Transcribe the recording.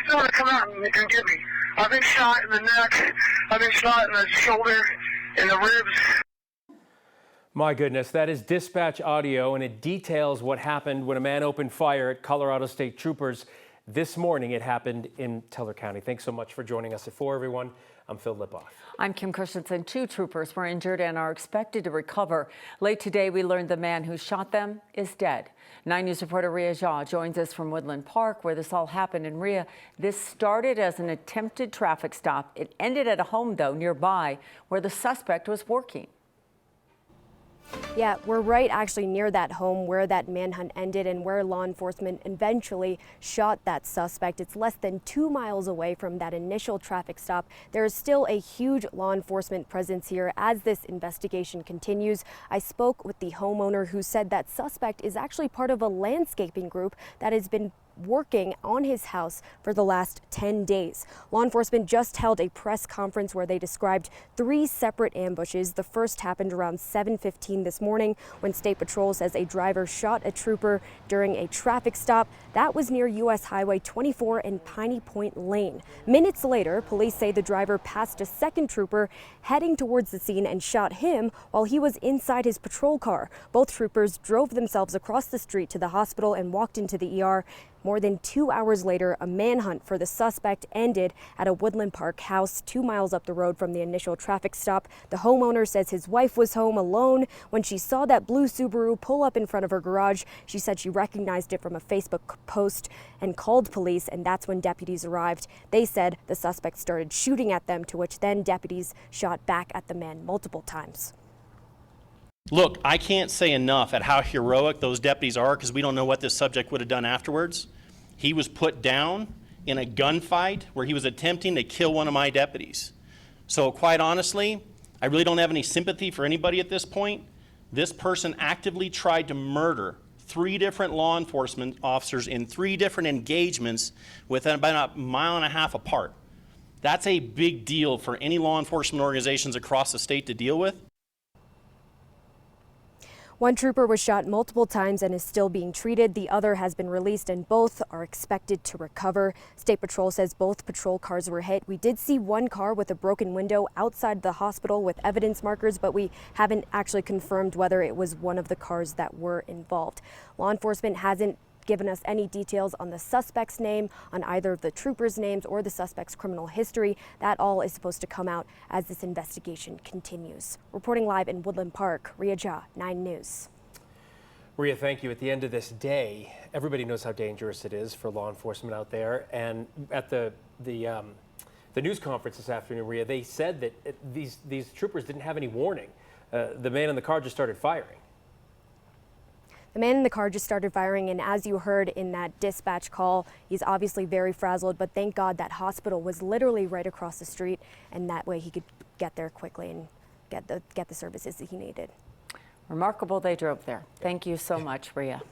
someone to come out and get me. I've been shot in the neck. I've been shot in the shoulder, in the ribs. My goodness, that is dispatch audio, and it details what happened when a man opened fire at Colorado State Troopers. This morning, it happened in Teller County. Thanks so much for joining us at 4, everyone. I'm Phil Lipoff. I'm Kim Christensen. 2 troopers were injured and are expected to recover. Late today, we learned the man who shot them is dead. 9 News reporter Rhea Jha joins us from Woodland Park, where this all happened. And Rhea, this started as an attempted traffic stop. It ended at a home, though, nearby, where the suspect was working. Yeah, we're right actually near that home where that manhunt ended and where law enforcement eventually shot that suspect. It's less than 2 miles away from that initial traffic stop. There is still a huge law enforcement presence here as this investigation continues. I spoke with the homeowner who said that suspect is actually part of a landscaping group that has been working on his house for the last 10 days. Law enforcement just held a press conference where they described 3 separate ambushes. The first happened around 7:15 this morning when State Patrol says a driver shot a trooper during a traffic stop. That was near U.S. Highway 24 and Piney Point Lane. Minutes later, police say the driver passed a second trooper heading towards the scene and shot him while he was inside his patrol car. Both troopers drove themselves across the street to the hospital and walked into the ER. More than 2 hours later, a manhunt for the suspect ended at a Woodland Park house 2 miles up the road from the initial traffic stop. The homeowner says his wife was home alone when she saw that blue Subaru pull up in front of her garage. She said she recognized it from a Facebook post and called police, and that's when deputies arrived. They said the suspect started shooting at them, to which then deputies shot back at the men multiple times. Look, I can't say enough at how heroic those deputies are, because we don't know what this subject would have done afterwards. He was put down in a gunfight where he was attempting to kill one of my deputies. So quite honestly, I really don't have any sympathy for anybody at this point. This person actively tried to murder 3 different law enforcement officers in 3 different engagements within about a mile and a half apart. That's a big deal for any law enforcement organizations across the state to deal with. One trooper was shot multiple times and is still being treated. The other has been released and both are expected to recover. State Patrol says both patrol cars were hit. We did see one car with a broken window outside the hospital with evidence markers, but we haven't actually confirmed whether it was one of the cars that were involved. Law enforcement hasn't given us any details on the suspect's name, on either of the troopers' names or the suspect's criminal history. That all is supposed to come out as this investigation continues. Reporting live in Woodland Park, Rhea Jha, 9 News. Rhea, thank you. At the end of this day, everybody knows how dangerous it is for law enforcement out there. And at the news conference this afternoon, Rhea, they said that these troopers didn't have any warning. The man in the car just started firing. The man in the car just started firing, and as you heard in that dispatch call, he's obviously very frazzled, but thank God that hospital was literally right across the street, and that way he could get there quickly and get the services that he needed. Remarkable they drove there. Thank you so much, Rhea.